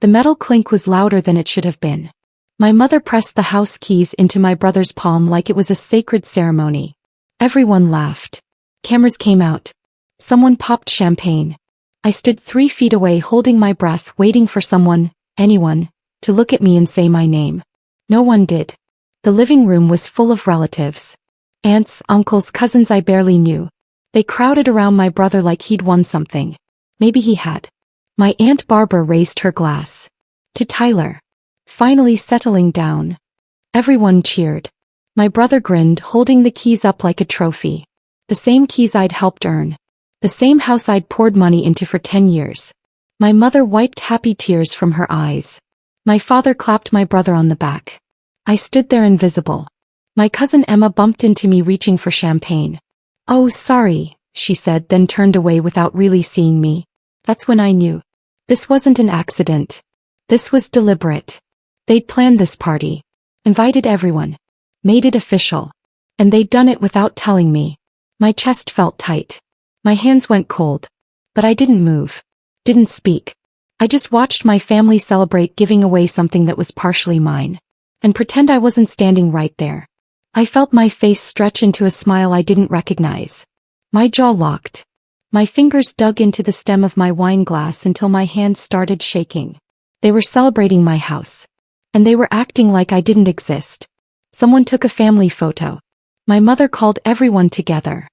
The metal clink was louder than it should have been. My mother pressed the house keys into my brother's palm like it was a sacred ceremony. Everyone laughed. Cameras came out. Someone popped champagne. I stood 3 feet away holding my breath, waiting for someone, anyone, to look at me and say my name. No one did. The living room was full of relatives. Aunts, uncles, cousins I barely knew. They crowded around my brother like he'd won something. Maybe he had. My Aunt Barbara raised her glass. To Tyler. Finally settling down. Everyone cheered. My brother grinned, holding the keys up like a trophy. The same keys I'd helped earn. The same house I'd poured money into for 10 years. My mother wiped happy tears from her eyes. My father clapped my brother on the back. I stood there invisible. My cousin Emma bumped into me reaching for champagne. "Oh, sorry," she said, then turned away without really seeing me. That's when I knew. This wasn't an accident. This was deliberate. They'd planned this party. Invited everyone. Made it official. And they'd done it without telling me. My chest felt tight. My hands went cold. But I didn't move. Didn't speak. I just watched my family celebrate giving away something that was partially mine. And pretend I wasn't standing right there. I felt my face stretch into a smile I didn't recognize. My jaw locked. My fingers dug into the stem of my wine glass until my hands started shaking. They were celebrating my house. And they were acting like I didn't exist. Someone took a family photo. My mother called everyone together.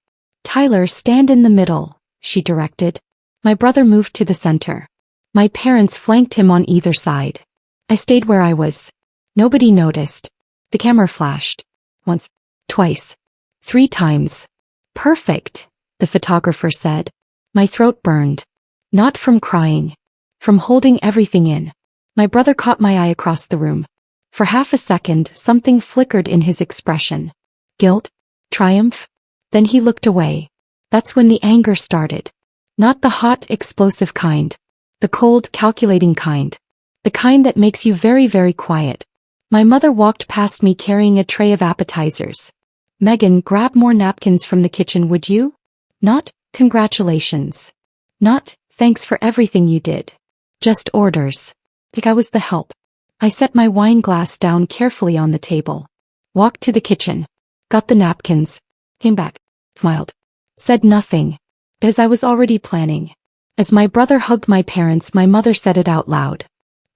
"Tyler, stand in the middle," she directed. My brother moved to the center. My parents flanked him on either side. I stayed where I was. Nobody noticed. The camera flashed. Once. Twice. 3 times. "Perfect," the photographer said. My throat burned. Not from crying. From holding everything in. My brother caught my eye across the room. For half a second, something flickered in his expression. Guilt? Triumph? Then he looked away. That's when the anger started. Not the hot, explosive kind. The cold, calculating kind. The kind that makes you very, very quiet. My mother walked past me carrying a tray of appetizers. "Megan, grab more napkins from the kitchen, would you?" Not, "Congratulations." Not, "Thanks for everything you did." Just orders. Like I was the help. I set my wine glass down carefully on the table. Walked to the kitchen. Got the napkins. Came back. Smiled. Said nothing. As I was already planning. As my brother hugged my parents, my mother said it out loud.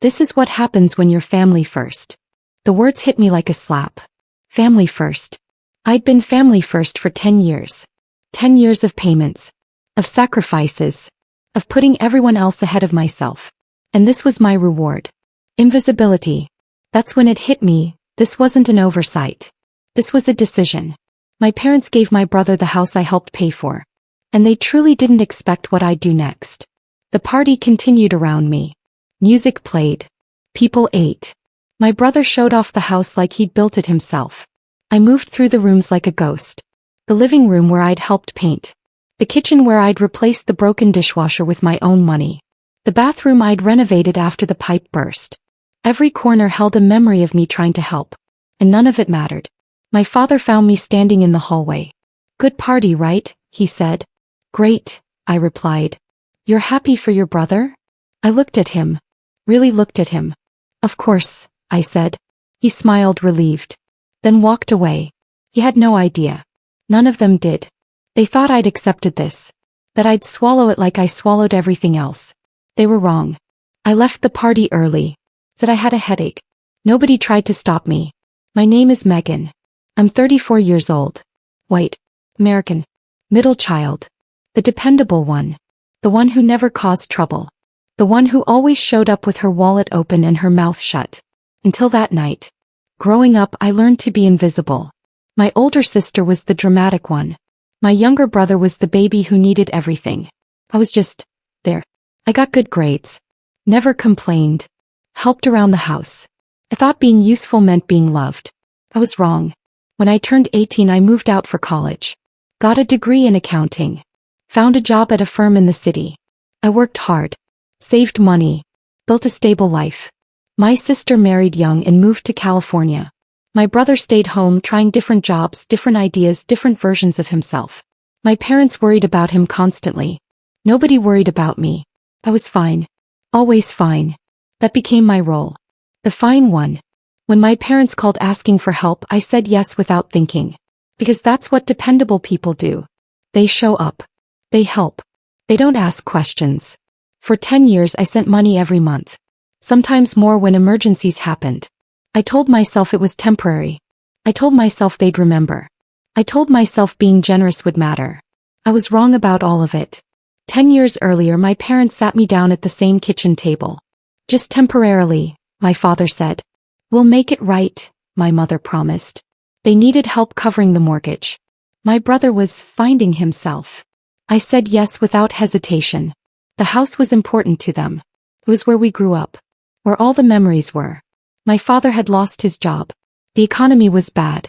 "This is what happens when you're family first." The words hit me like a slap. Family first. I'd been family first for 10 years. 10 years of payments. Of sacrifices. Of putting everyone else ahead of myself. And this was my reward. Invisibility. That's when it hit me. This wasn't an oversight. This was a decision. My parents gave my brother the house I helped pay for. And they truly didn't expect what I'd do next. The party continued around me. Music played. People ate. My brother showed off the house like he'd built it himself. I moved through the rooms like a ghost. The living room where I'd helped paint. The kitchen where I'd replaced the broken dishwasher with my own money. The bathroom I'd renovated after the pipe burst. Every corner held a memory of me trying to help. And none of it mattered. My father found me standing in the hallway. "Good party, right?" he said. "Great," I replied. "You're happy for your brother?" I looked at him. Really looked at him. "Of course," I said. He smiled, relieved. Then walked away. He had no idea. None of them did. They thought I'd accepted this. That I'd swallow it like I swallowed everything else. They were wrong. I left the party early. Said I had a headache. Nobody tried to stop me. My name is Megan. I'm 34 years old. White. American. Middle child. The dependable one. The one who never caused trouble. The one who always showed up with her wallet open and her mouth shut. Until that night. Growing up, I learned to be invisible. My older sister was the dramatic one. My younger brother was the baby who needed everything. I was just there. I got good grades. Never complained. Helped around the house. I thought being useful meant being loved. I was wrong. When I turned 18, I moved out for college. Got a degree in accounting. Found a job at a firm in the city. I worked hard. Saved money. Built a stable life. My sister married young and moved to California. My brother stayed home trying different jobs, different ideas, different versions of himself. My parents worried about him constantly. Nobody worried about me. I was fine. Always fine. That became my role. The fine one. When my parents called asking for help, I said yes without thinking. Because that's what dependable people do. They show up. They help. They don't ask questions. For 10 years I sent money every month. Sometimes more when emergencies happened. I told myself it was temporary. I told myself they'd remember. I told myself being generous would matter. I was wrong about all of it. 10 years earlier my parents sat me down at the same kitchen table. Just temporarily, my father said. We'll make it right, my mother promised. They needed help covering the mortgage. My brother was finding himself. I said yes without hesitation. The house was important to them. It was where we grew up. Where all the memories were. My father had lost his job. The economy was bad.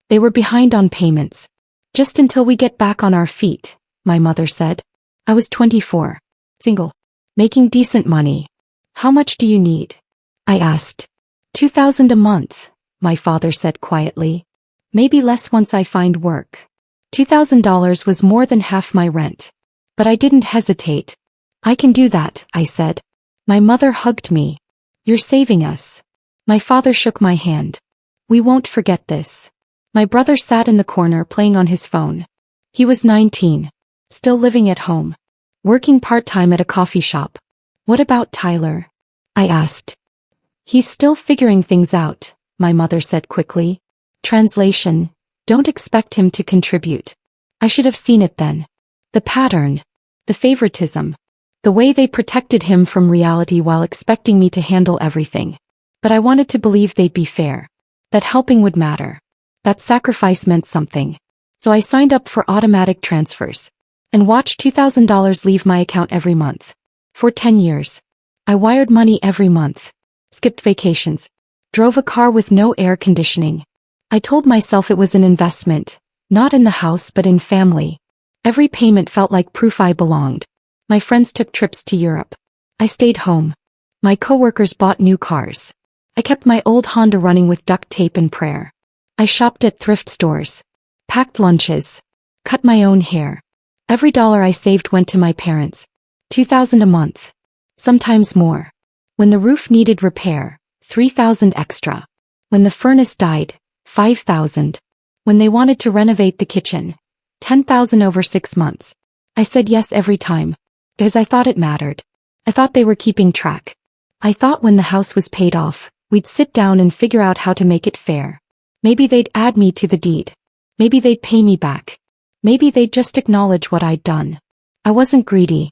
They were behind on payments. Just until we get back on our feet, my mother said. I was 24. Single. Making decent money. How much do you need? I asked. $2,000 a month, my father said quietly. Maybe less once I find work. $2,000 was more than half my rent. But I didn't hesitate. I can do that, I said. My mother hugged me. You're saving us. My father shook my hand. We won't forget this. My brother sat in the corner playing on his phone. He was 19. Still living at home. Working part-time at a coffee shop. What about Tyler? I asked. He's still figuring things out, my mother said quickly. Translation, don't expect him to contribute. I should have seen it then. The pattern. The favoritism. The way they protected him from reality while expecting me to handle everything. But I wanted to believe they'd be fair. That helping would matter. That sacrifice meant something. So I signed up for automatic transfers. And watched $2,000 leave my account every month. For 10 years. I wired money every month. Skipped vacations. Drove a car with no air conditioning. I told myself it was an investment. Not in the house but in family. Every payment felt like proof I belonged. My friends took trips to Europe. I stayed home. My coworkers bought new cars. I kept my old Honda running with duct tape and prayer. I shopped at thrift stores. Packed lunches. Cut my own hair. Every dollar I saved went to my parents. $2,000 a month. Sometimes more. When the roof needed repair, $3,000 extra. When the furnace died, $5,000. When they wanted to renovate the kitchen, $10,000 over 6 months. I said yes every time. Because I thought it mattered. I thought they were keeping track. I thought when the house was paid off, we'd sit down and figure out how to make it fair. Maybe they'd add me to the deed. Maybe they'd pay me back. Maybe they'd just acknowledge what I'd done. I wasn't greedy.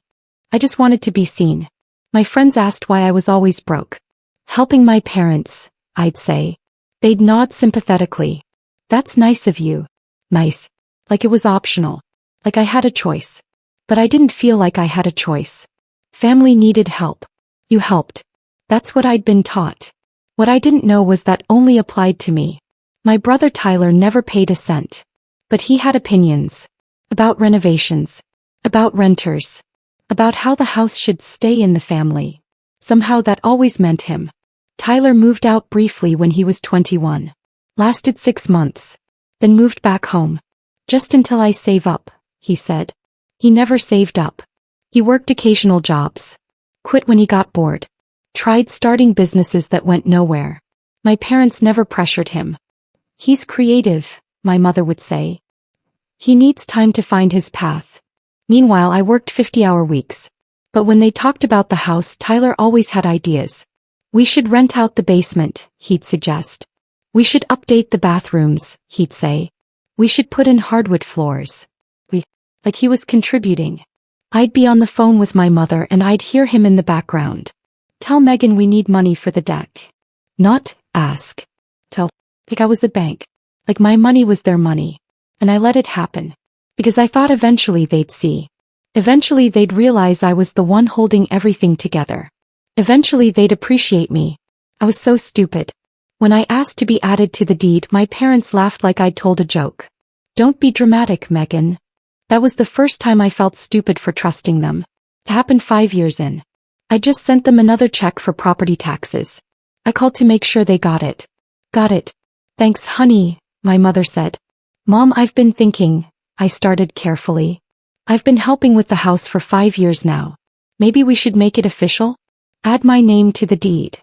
I just wanted to be seen. My friends asked why I was always broke. Helping my parents, I'd say. They'd nod sympathetically. That's nice of you. Nice. Like it was optional. Like I had a choice. But I didn't feel like I had a choice. Family needed help. You helped. That's what I'd been taught. What I didn't know was that only applied to me. My brother Tyler never paid a cent. But he had opinions. About renovations. About renters. About how the house should stay in the family. Somehow that always meant him. Tyler moved out briefly when he was 21. Lasted 6 months. Then moved back home. Just until I save up, he said. He never saved up. He worked occasional jobs. Quit when he got bored. Tried starting businesses that went nowhere. My parents never pressured him. He's creative, my mother would say. He needs time to find his path. Meanwhile I worked 50-hour weeks. But when they talked about the house, Tyler always had ideas. We should rent out the basement, he'd suggest. We should update the bathrooms, he'd say. We should put in hardwood floors. Like he was contributing. I'd be on the phone with my mother and I'd hear him in the background. Tell Megan we need money for the deck. Not ask. Tell. Like I was a bank. Like my money was their money. And I let it happen. Because I thought eventually they'd see. Eventually they'd realize I was the one holding everything together. Eventually they'd appreciate me. I was so stupid. When I asked to be added to the deed, my parents laughed like I'd told a joke. Don't be dramatic, Megan. That was the first time I felt stupid for trusting them. It happened 5 years in. I just sent them another check for property taxes. I called to make sure they got it. Got it. Thanks, honey, my mother said. Mom, I've been thinking, I started carefully. I've been helping with the house for 5 years now. Maybe we should make it official? Add my name to the deed.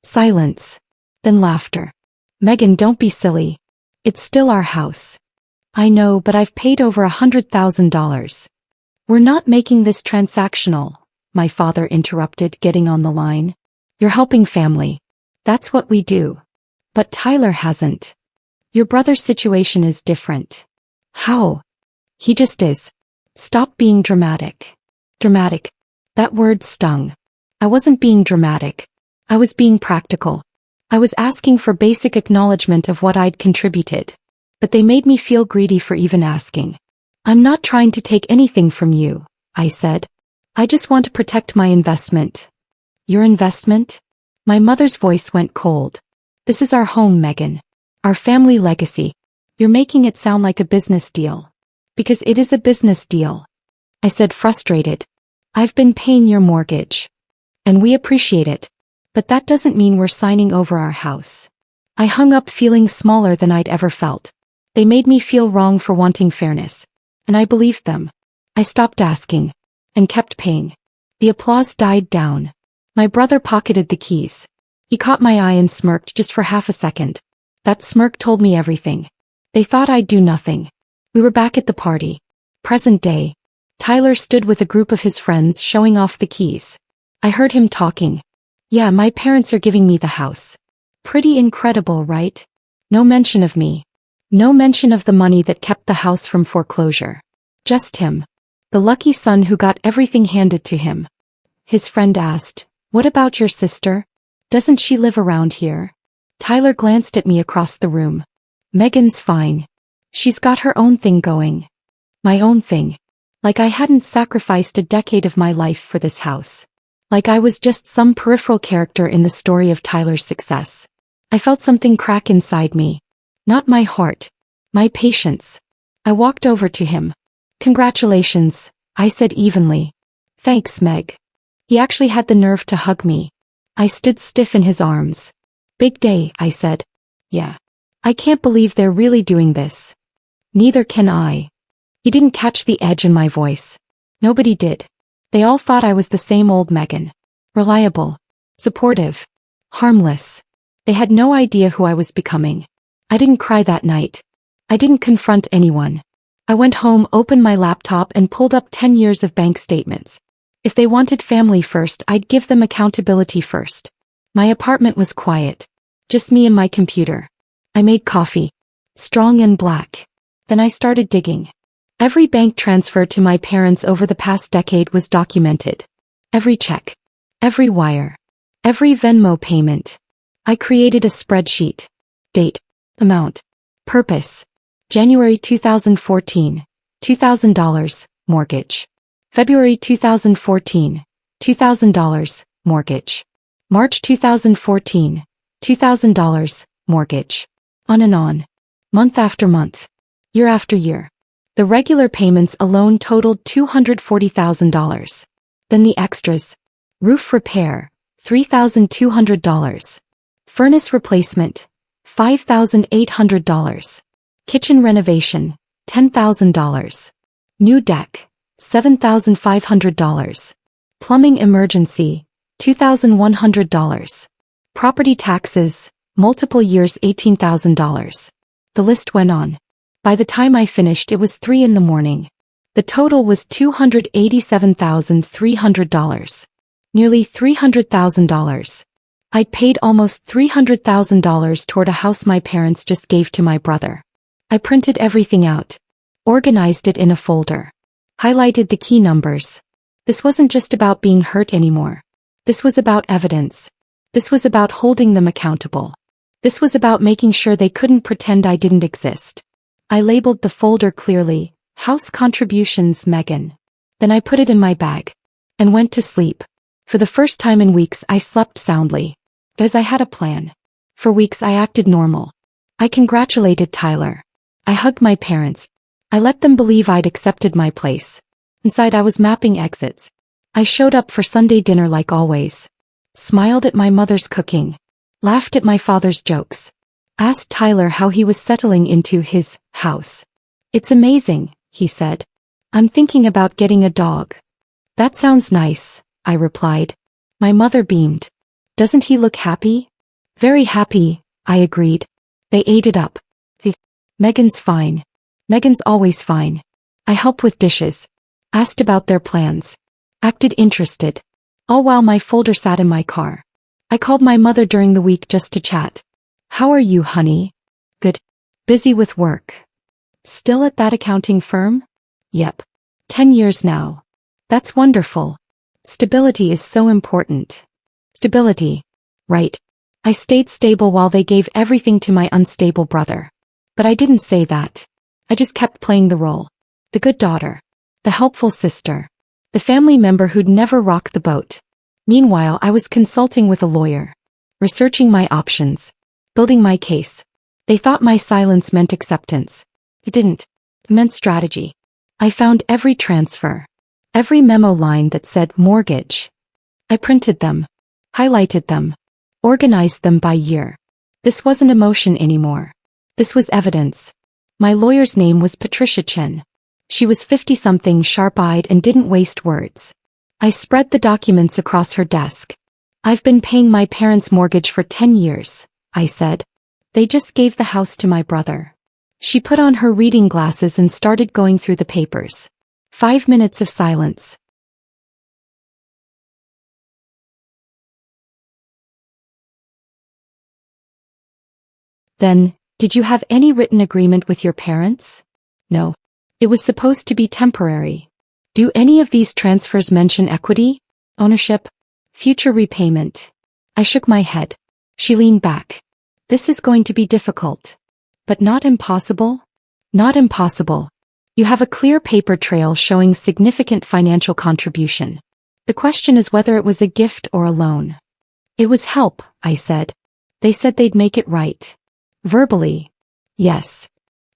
Silence. Then laughter. Megan, don't be silly. It's still our house. I know, but I've paid over $100,000. We're not making this transactional, my father interrupted, getting on the line. You're helping family. That's what we do. But Tyler hasn't. Your brother's situation is different. How? He just is. Stop being dramatic. Dramatic. That word stung. I wasn't being dramatic. I was being practical. I was asking for basic acknowledgement of what I'd contributed. But they made me feel greedy for even asking. I'm not trying to take anything from you, I said. I just want to protect my investment. Your investment? My mother's voice went cold. This is our home, Megan. Our family legacy. You're making it sound like a business deal. Because it is a business deal. I said, frustrated. I've been paying your mortgage. And we appreciate it. But that doesn't mean we're signing over our house. I hung up feeling smaller than I'd ever felt. They made me feel wrong for wanting fairness. And I believed them. I stopped asking. And kept paying. The applause died down. My brother pocketed the keys. He caught my eye and smirked just for half a second. That smirk told me everything. They thought I'd do nothing. We were back at the party. Present day. Tyler stood with a group of his friends showing off the keys. I heard him talking. Yeah, my parents are giving me the house. Pretty incredible, right? No mention of me. No mention of the money that kept the house from foreclosure. Just him. The lucky son who got everything handed to him. His friend asked, "What about your sister? Doesn't she live around here?" Tyler glanced at me across the room. Megan's fine. She's got her own thing going. My own thing. Like I hadn't sacrificed a decade of my life for this house. Like I was just some peripheral character in the story of Tyler's success. I felt something crack inside me. Not my heart. My patience. I walked over to him. Congratulations, I said evenly. Thanks, Meg. He actually had the nerve to hug me. I stood stiff in his arms. Big day, I said. Yeah. I can't believe they're really doing this. Neither can I. He didn't catch the edge in my voice. Nobody did. They all thought I was the same old Megan. Reliable. Supportive. Harmless. They had no idea who I was becoming. I didn't cry that night. I didn't confront anyone. I went home, opened my laptop and pulled up 10 years of bank statements. If they wanted family first, I'd give them accountability first. My apartment was quiet. Just me and my computer. I made coffee. Strong and black. Then I started digging. Every bank transfer to my parents over the past decade was documented. Every check. Every wire. Every Venmo payment. I created a spreadsheet. Date. Amount. Purpose. January 2014. $2,000, mortgage. February 2014. $2,000, mortgage. March 2014. $2,000, mortgage. On and on. Month after month. Year after year. The regular payments alone totaled $240,000. Then the extras. Roof repair, $3,200. Furnace replacement, $5,800. Kitchen renovation, $10,000. New deck, $7,500. Plumbing emergency, $2,100. Property taxes, multiple years, $18,000. The list went on. By the time I finished, it was 3 a.m. The total was $287,300. Nearly $300,000. I'd paid almost $300,000 toward a house my parents just gave to my brother. I printed everything out. Organized it in a folder. Highlighted the key numbers. This wasn't just about being hurt anymore. This was about evidence. This was about holding them accountable. This was about making sure they couldn't pretend I didn't exist. I labeled the folder clearly, House Contributions, Megan. Then I put it in my bag. And went to sleep. For the first time in weeks I slept soundly. Because I had a plan. For weeks I acted normal. I congratulated Tyler. I hugged my parents. I let them believe I'd accepted my place. Inside I was mapping exits. I showed up for Sunday dinner like always. Smiled at my mother's cooking. Laughed at my father's jokes. Asked Tyler how he was settling into his house. It's amazing, he said. I'm thinking about getting a dog. That sounds nice, I replied. My mother beamed. Doesn't he look happy? Very happy, I agreed. They ate it up. Megan's fine. Megan's always fine. I help with dishes. Asked about their plans. Acted interested. All while my folder sat in my car. I called my mother during the week just to chat. How are you, honey? Good. Busy with work. Still at that accounting firm? Yep. 10 years now. That's wonderful. Stability is so important. Stability. Right. I stayed stable while they gave everything to my unstable brother. But I didn't say that. I just kept playing the role. The good daughter. The helpful sister. The family member who'd never rock the boat. Meanwhile, I was consulting with a lawyer. Researching my options. Building my case. They thought my silence meant acceptance. It didn't. It meant strategy. I found every transfer. Every memo line that said mortgage. I printed them. Highlighted them. Organized them by year. This wasn't emotion anymore. This was evidence. My lawyer's name was Patricia Chen. She was 50-something, sharp-eyed, and didn't waste words. I spread the documents across her desk. I've been paying my parents' mortgage for 10 years, I said. They just gave the house to my brother. She put on her reading glasses and started going through the papers. 5 minutes of silence. Then, did you have any written agreement with your parents? No. It was supposed to be temporary. Do any of these transfers mention equity, ownership, future repayment? I shook my head. She leaned back. This is going to be difficult. But not impossible? Not impossible. You have a clear paper trail showing significant financial contribution. The question is whether it was a gift or a loan. It was help, I said. They said they'd make it right. Verbally. Yes.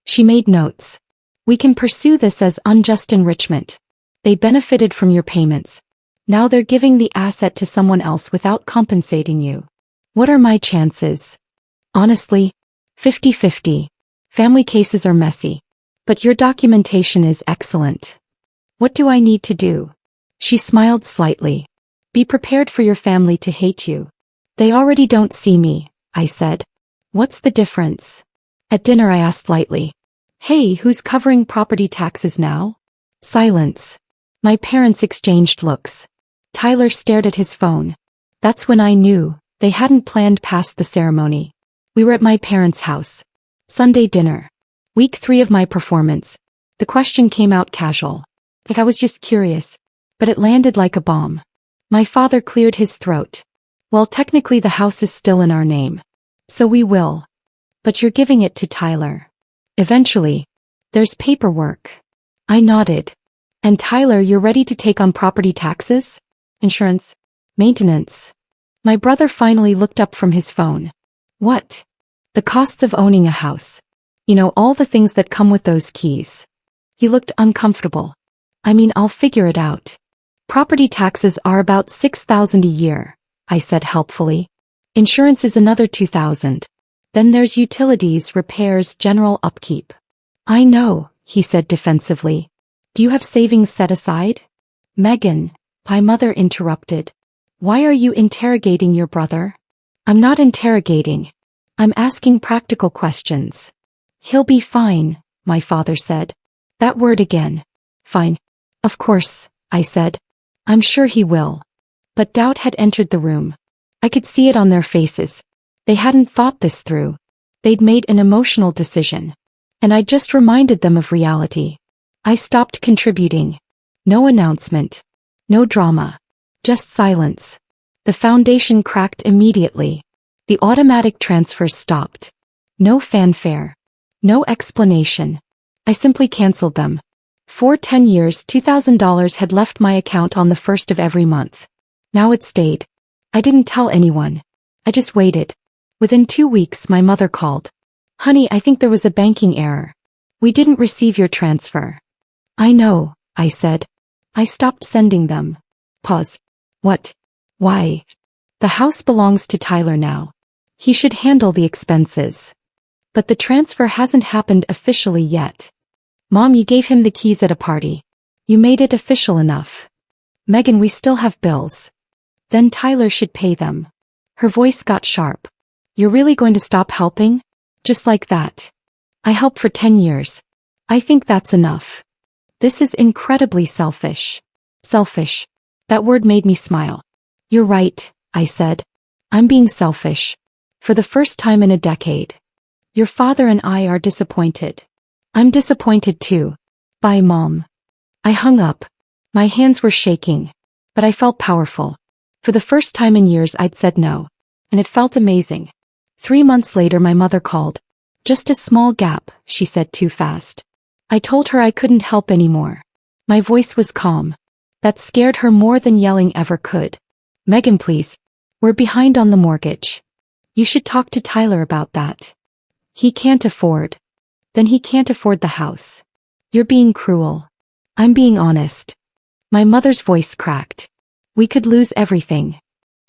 She made notes. We can pursue this as unjust enrichment. They benefited from your payments. Now they're giving the asset to someone else without compensating you. What are my chances? Honestly, 50-50. Family cases are messy. But your documentation is excellent. What do I need to do? She smiled slightly. Be prepared for your family to hate you. They already don't see me, I said. What's the difference? At dinner I asked lightly. Hey, who's covering property taxes now? Silence. My parents exchanged looks. Tyler stared at his phone. That's when I knew they hadn't planned past the ceremony. We were at my parents' house. Sunday dinner. Week 3 of my performance. The question came out casual. Like I was just curious. But it landed like a bomb. My father cleared his throat. Well, technically the house is still in our name. So we will. But you're giving it to Tyler. Eventually. There's paperwork. I nodded. And Tyler, you're ready to take on property taxes? Insurance? Maintenance? My brother finally looked up from his phone. What? The costs of owning a house. You know, all the things that come with those keys. He looked uncomfortable. I mean, I'll figure it out. Property taxes are about $6,000 a year, I said helpfully. Insurance is another $2,000. Then there's utilities, repairs, general upkeep. I know, he said defensively. Do you have savings set aside? Megan, my mother interrupted. Why are you interrogating your brother? I'm not interrogating. I'm asking practical questions. He'll be fine, my father said. That word again. Fine. Of course, I said. I'm sure he will. But doubt had entered the room. I could see it on their faces. They hadn't thought this through. They'd made an emotional decision. And I just reminded them of reality. I stopped contributing. No announcement. No drama. Just silence. The foundation cracked immediately. The automatic transfers stopped. No fanfare. No explanation. I simply canceled them. For 10 years, $2,000 had left my account on the first of every month. Now it stayed. I didn't tell anyone. I just waited. Within 2 weeks, my mother called. Honey, I think there was a banking error. We didn't receive your transfer. I know, I said. I stopped sending them. Pause. What? Why? The house belongs to Tyler now. He should handle the expenses. But the transfer hasn't happened officially yet. Mom, you gave him the keys at a party. You made it official enough. Megan, we still have bills. Then Tyler should pay them. Her voice got sharp. You're really going to stop helping? Just like that. I helped for 10 years. I think that's enough. This is incredibly selfish. Selfish. That word made me smile. You're right, I said. I'm being selfish. For the first time in a decade. Your father and I are disappointed. I'm disappointed too. Bye, Mom. I hung up. My hands were shaking. But I felt powerful. For the first time in years I'd said no. And it felt amazing. 3 months later my mother called. Just a small gap, she said too fast. I told her I couldn't help anymore. My voice was calm. That scared her more than yelling ever could. Megan, please. We're behind on the mortgage. You should talk to Tyler about that. He can't afford. Then he can't afford the house. You're being cruel. I'm being honest. My mother's voice cracked. We could lose everything.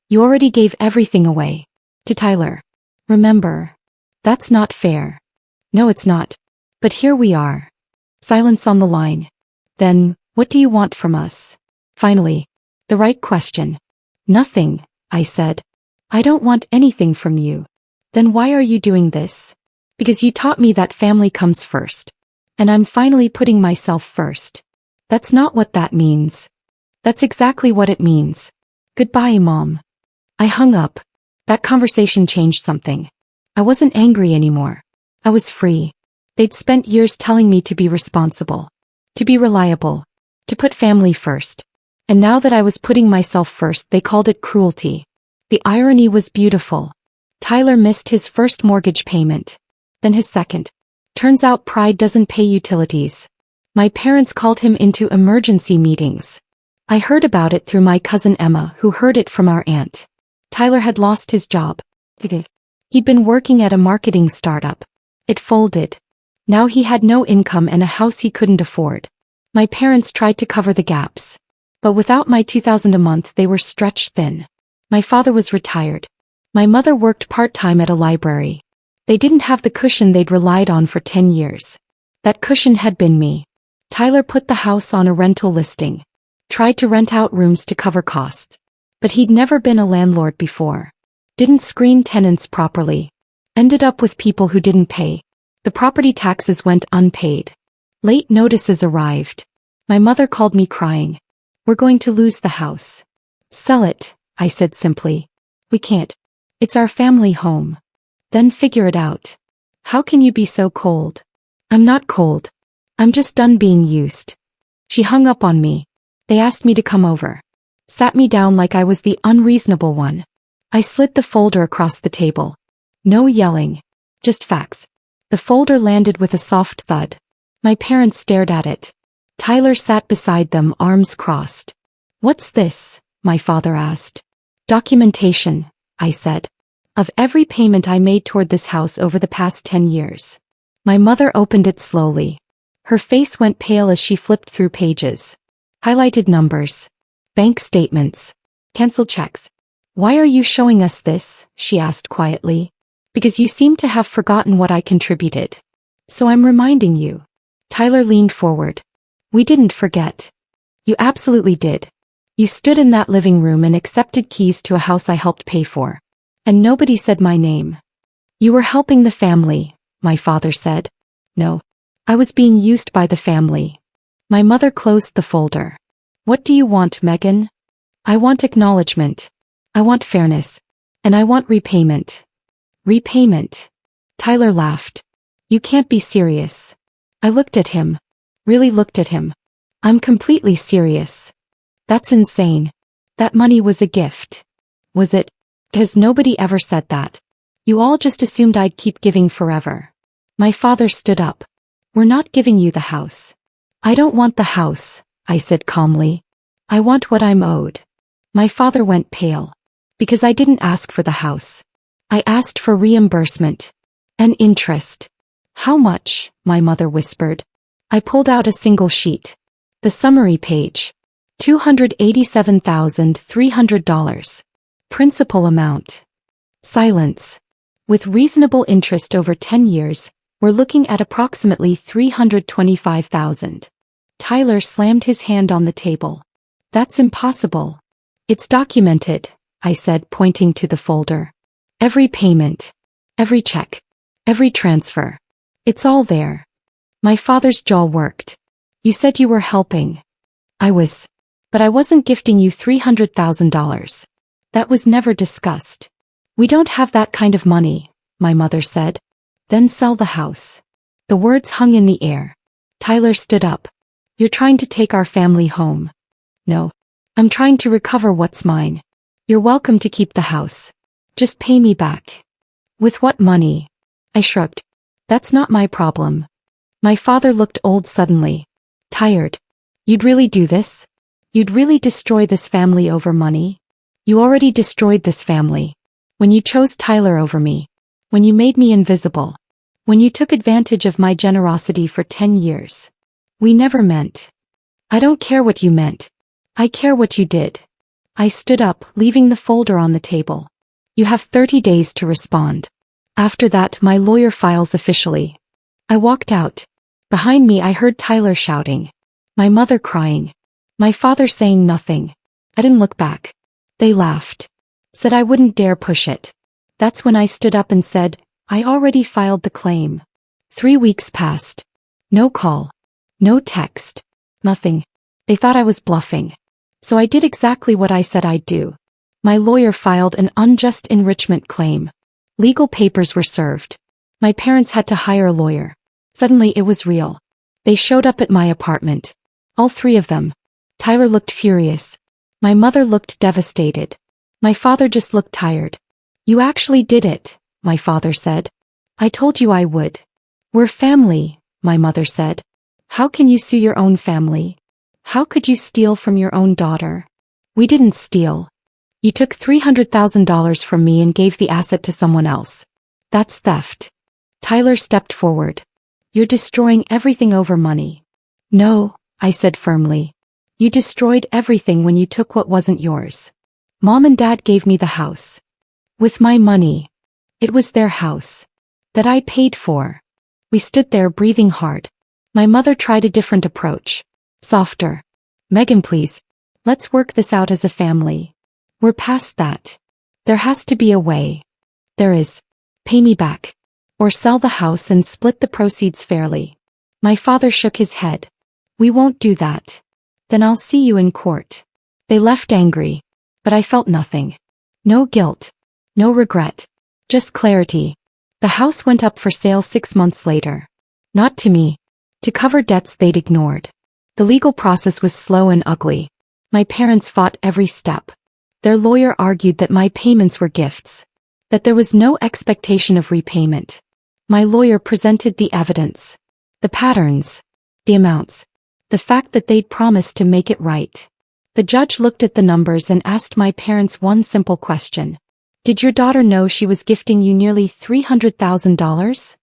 You already gave everything away. To Tyler. Remember. That's not fair. No, it's not. But here we are. Silence on the line. Then, what do you want from us? Finally. The right question. Nothing, I said. I don't want anything from you. Then why are you doing this? Because you taught me that family comes first. And I'm finally putting myself first. That's not what that means. That's exactly what it means. Goodbye, Mom. I hung up. That conversation changed something. I wasn't angry anymore. I was free. They'd spent years telling me to be responsible. To be reliable. To put family first. And now that I was putting myself first, they called it cruelty. The irony was beautiful. Tyler missed his first mortgage payment. Then his second. Turns out pride doesn't pay utilities. My parents called him into emergency meetings. I heard about it through my cousin Emma, who heard it from our aunt. Tyler had lost his job. He'd been working at a marketing startup. It folded. Now he had no income and a house he couldn't afford. My parents tried to cover the gaps. But without my $2,000 a month they were stretched thin. My father was retired. My mother worked part-time at a library. They didn't have the cushion they'd relied on for 10 years. That cushion had been me. Tyler put the house on a rental listing. Tried to rent out rooms to cover costs. But he'd never been a landlord before. Didn't screen tenants properly. Ended up with people who didn't pay. The property taxes went unpaid. Late notices arrived. My mother called me crying. We're going to lose the house. Sell it, I said simply. We can't. It's our family home. Then figure it out. How can you be so cold? I'm not cold. I'm just done being used. She hung up on me. They asked me to come over. Sat me down like I was the unreasonable one. I slid the folder across the table. No yelling. Just facts. The folder landed with a soft thud. My parents stared at it. Tyler sat beside them, arms crossed. What's this? My father asked. Documentation, I said. Of every payment I made toward this house over the past 10 years. My mother opened it slowly. Her face went pale as she flipped through pages. Highlighted numbers. Bank statements. Canceled checks. Why are you showing us this? She asked quietly. Because you seem to have forgotten what I contributed. So I'm reminding you. Tyler leaned forward. We didn't forget. You absolutely did. You stood in that living room and accepted keys to a house I helped pay for. And nobody said my name. You were helping the family, my father said. No. I was being used by the family. My mother closed the folder. What do you want, Megan? I want acknowledgement. I want fairness. And I want repayment. Repayment. Tyler laughed. You can't be serious. I looked at him. Really looked at him. I'm completely serious. That's insane. That money was a gift. Was it? Because nobody ever said that. You all just assumed I'd keep giving forever. My father stood up. We're not giving you the house. I don't want the house, I said calmly. I want what I'm owed. My father went pale. Because I didn't ask for the house. I asked for reimbursement. And interest. How much? My mother whispered. I pulled out a single sheet. The summary page. $287,300. Principal amount. Silence. With reasonable interest over 10 years, we're looking at approximately $325,000. Tyler slammed his hand on the table. That's impossible. It's documented, I said, pointing to the folder. Every payment. Every check. Every transfer. It's all there. My father's jaw worked. You said you were helping. I was. But I wasn't gifting you $300,000. That was never discussed. We don't have that kind of money, my mother said. Then sell the house. The words hung in the air. Tyler stood up. You're trying to take our family home. No. I'm trying to recover what's mine. You're welcome to keep the house. Just pay me back. With what money? I shrugged. That's not my problem. My father looked old suddenly. Tired. You'd really do this? You'd really destroy this family over money? You already destroyed this family. When you chose Tyler over me. When you made me invisible. When you took advantage of my generosity for 10 years. We never meant. I don't care what you meant. I care what you did. I stood up, leaving the folder on the table. You have 30 days to respond. After that, my lawyer files officially. I walked out. Behind me, I heard Tyler shouting. My mother crying. My father saying nothing. I didn't look back. They laughed. Said I wouldn't dare push it. That's when I stood up and said, I already filed the claim. 3 weeks passed. No call. No text. Nothing. They thought I was bluffing. So I did exactly what I said I'd do. My lawyer filed an unjust enrichment claim. Legal papers were served. My parents had to hire a lawyer. Suddenly it was real. They showed up at my apartment. All 3 of them. Tyler looked furious. My mother looked devastated. My father just looked tired. You actually did it, my father said. I told you I would. We're family, my mother said. How can you sue your own family? How could you steal from your own daughter? We didn't steal. You took $300,000 from me and gave the asset to someone else. That's theft. Tyler stepped forward. You're destroying everything over money. No, I said firmly. You destroyed everything when you took what wasn't yours. Mom and Dad gave me the house. With my money. It was their house. That I paid for. We stood there breathing hard. My mother tried a different approach. Softer. Megan, please. Let's work this out as a family. We're past that. There has to be a way. There is. Pay me back. Or sell the house and split the proceeds fairly. My father shook his head. We won't do that. Then I'll see you in court. They left angry. But I felt nothing. No guilt. No regret. Just clarity. The house went up for sale 6 months later. Not to me. To cover debts they'd ignored. The legal process was slow and ugly. My parents fought every step. Their lawyer argued that my payments were gifts. That there was no expectation of repayment. My lawyer presented the evidence. The patterns. The amounts. The fact that they'd promised to make it right. The judge looked at the numbers and asked my parents one simple question. Did your daughter know she was gifting you nearly $300,000?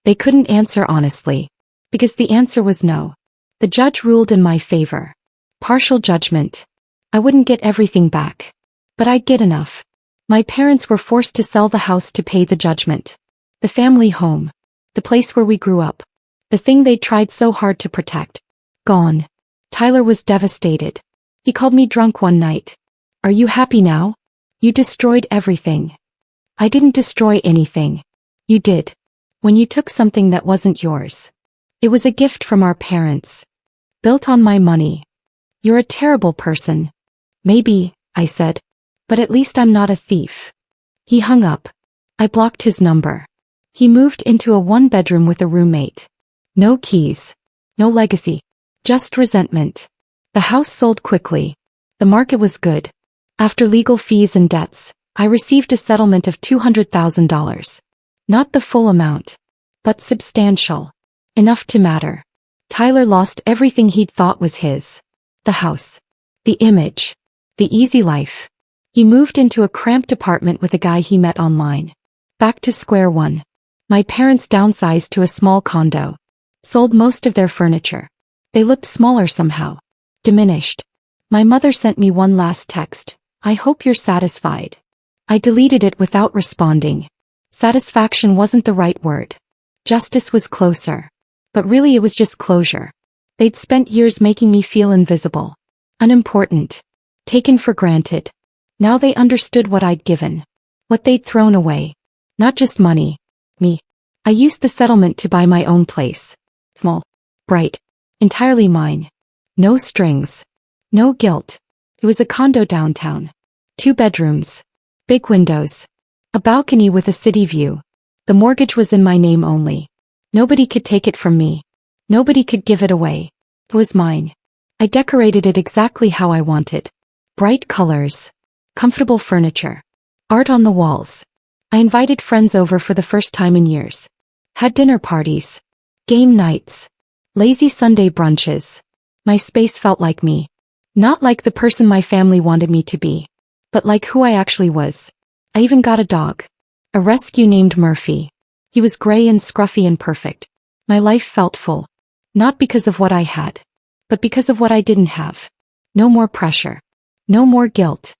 They couldn't answer honestly. Because the answer was no. The judge ruled in my favor. Partial judgment. I wouldn't get everything back. But I'd get enough. My parents were forced to sell the house to pay the judgment. The family home. The place where we grew up. The thing they tried so hard to protect. Gone. Tyler was devastated. He called me drunk one night. Are you happy now? You destroyed everything. I didn't destroy anything. You did. When you took something that wasn't yours. It was a gift from our parents. Built on my money. You're a terrible person. Maybe, I said. But at least I'm not a thief. He hung up. I blocked his number. He moved into a 1-bedroom with a roommate. No keys. No legacy. Just resentment. The house sold quickly. The market was good. After legal fees and debts, I received a settlement of $200,000. Not the full amount. But substantial. Enough to matter. Tyler lost everything he'd thought was his. The house. The image. The easy life. He moved into a cramped apartment with a guy he met online. Back to square one. My parents downsized to a small condo. Sold most of their furniture. They looked smaller somehow. Diminished. My mother sent me one last text. I hope you're satisfied. I deleted it without responding. Satisfaction wasn't the right word. Justice was closer. But really it was just closure. They'd spent years making me feel invisible. Unimportant. Taken for granted. Now they understood what I'd given. What they'd thrown away. Not just money. Me. I used the settlement to buy my own place. Small. Bright. Entirely mine. No strings. No guilt. It was a condo downtown. 2 bedrooms. Big windows. A balcony with a city view. The mortgage was in my name only. Nobody could take it from me. Nobody could give it away. It was mine. I decorated it exactly how I wanted. Bright colors. Comfortable furniture. Art on the walls. I invited friends over for the first time in years. Had dinner parties. Game nights. Lazy Sunday brunches. My space felt like me. Not like the person my family wanted me to be. But like who I actually was. I even got a dog. A rescue named Murphy. He was gray and scruffy and perfect. My life felt full. Not because of what I had. But because of what I didn't have. No more pressure. No more guilt.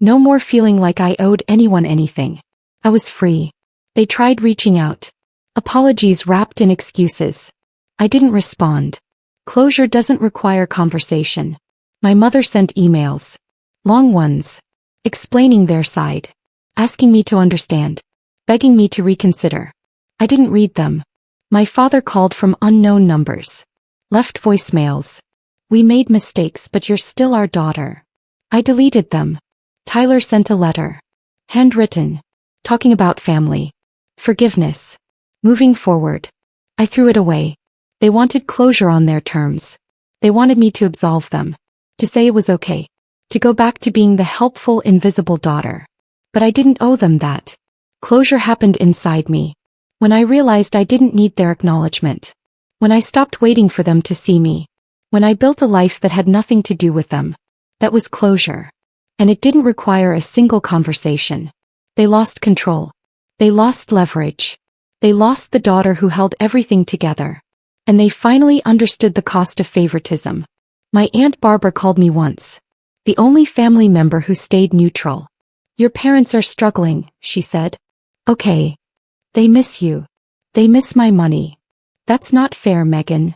No more feeling like I owed anyone anything. I was free. They tried reaching out. Apologies wrapped in excuses. I didn't respond. Closure doesn't require conversation. My mother sent emails. Long ones. Explaining their side. Asking me to understand. Begging me to reconsider. I didn't read them. My father called from unknown numbers. Left voicemails. We made mistakes, but you're still our daughter. I deleted them. Tyler sent a letter. Handwritten. Talking about family. Forgiveness. Moving forward. I threw it away. They wanted closure on their terms. They wanted me to absolve them. To say it was okay. To go back to being the helpful, invisible daughter. But I didn't owe them that. Closure happened inside me. When I realized I didn't need their acknowledgement. When I stopped waiting for them to see me. When I built a life that had nothing to do with them. That was closure. And it didn't require a single conversation. They lost control. They lost leverage. They lost the daughter who held everything together. And they finally understood the cost of favoritism. My Aunt Barbara called me once. The only family member who stayed neutral. Your parents are struggling, she said. Okay. They miss you. They miss my money. That's not fair, Megan.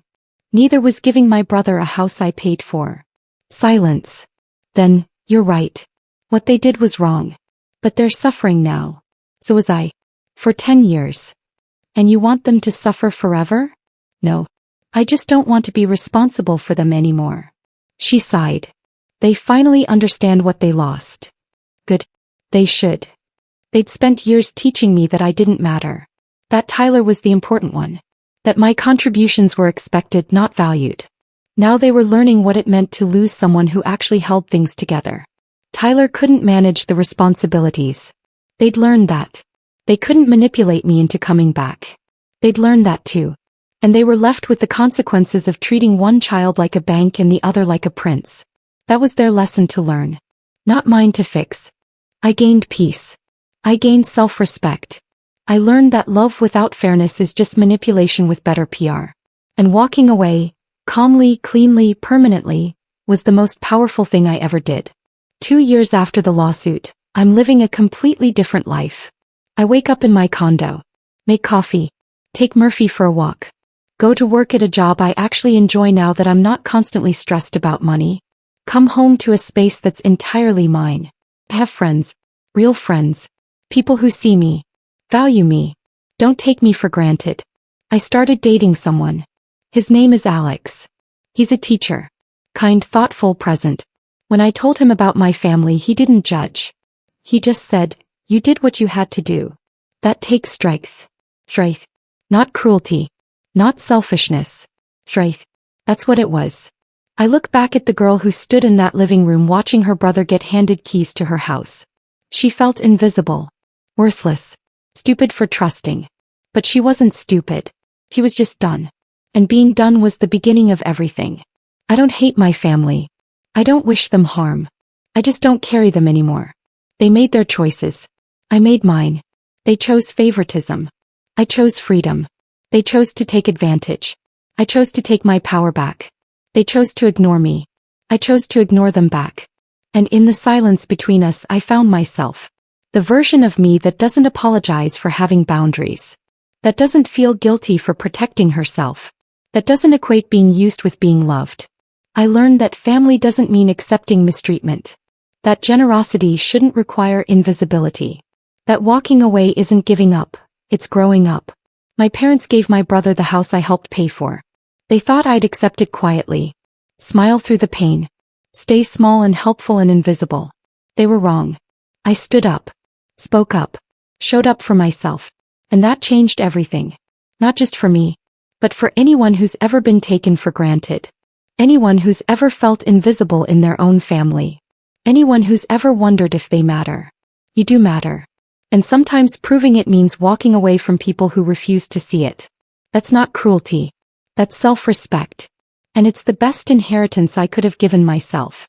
Neither was giving my brother a house I paid for. Silence. Then, you're right. What they did was wrong. But they're suffering now. So was I. For 10 years. And you want them to suffer forever? No. I just don't want to be responsible for them anymore. She sighed. They finally understand what they lost. Good. They should. They'd spent years teaching me that I didn't matter. That Tyler was the important one. That my contributions were expected, not valued. Now they were learning what it meant to lose someone who actually held things together. Tyler couldn't manage the responsibilities. They'd learned that. They couldn't manipulate me into coming back. They'd learned that too. And they were left with the consequences of treating one child like a bank and the other like a prince. That was their lesson to learn. Not mine to fix. I gained peace. I gained self-respect. I learned that love without fairness is just manipulation with better PR. And walking away, calmly, cleanly, permanently, was the most powerful thing I ever did. 2 years after the lawsuit, I'm living a completely different life. I wake up in my condo. Make coffee. Take Murphy for a walk. Go to work at a job I actually enjoy now that I'm not constantly stressed about money. Come home to a space that's entirely mine. I have friends. Real friends. People who see me. Value me. Don't take me for granted. I started dating someone. His name is Alex. He's a teacher. Kind, thoughtful, present. When I told him about my family, he didn't judge. He just said, you did what you had to do. That takes strength. Strength. Not cruelty. Not selfishness. Strength. That's what it was. I look back at the girl who stood in that living room watching her brother get handed keys to her house. She felt invisible. Worthless. Stupid for trusting. But she wasn't stupid. She was just done. And being done was the beginning of everything. I don't hate my family. I don't wish them harm. I just don't carry them anymore. They made their choices. I made mine. They chose favoritism. I chose freedom. They chose to take advantage. I chose to take my power back. They chose to ignore me. I chose to ignore them back. And in the silence between us, I found myself. The version of me that doesn't apologize for having boundaries. That doesn't feel guilty for protecting herself. That doesn't equate being used with being loved. I learned that family doesn't mean accepting mistreatment. That generosity shouldn't require invisibility. That walking away isn't giving up, it's growing up. My parents gave my brother the house I helped pay for. They thought I'd accept it quietly. Smile through the pain. Stay small and helpful and invisible. They were wrong. I stood up. Spoke up. Showed up for myself. And that changed everything. Not just for me, but for anyone who's ever been taken for granted. Anyone who's ever felt invisible in their own family. Anyone who's ever wondered if they matter. You do matter. And sometimes proving it means walking away from people who refuse to see it. That's not cruelty. That's self-respect. And it's the best inheritance I could have given myself.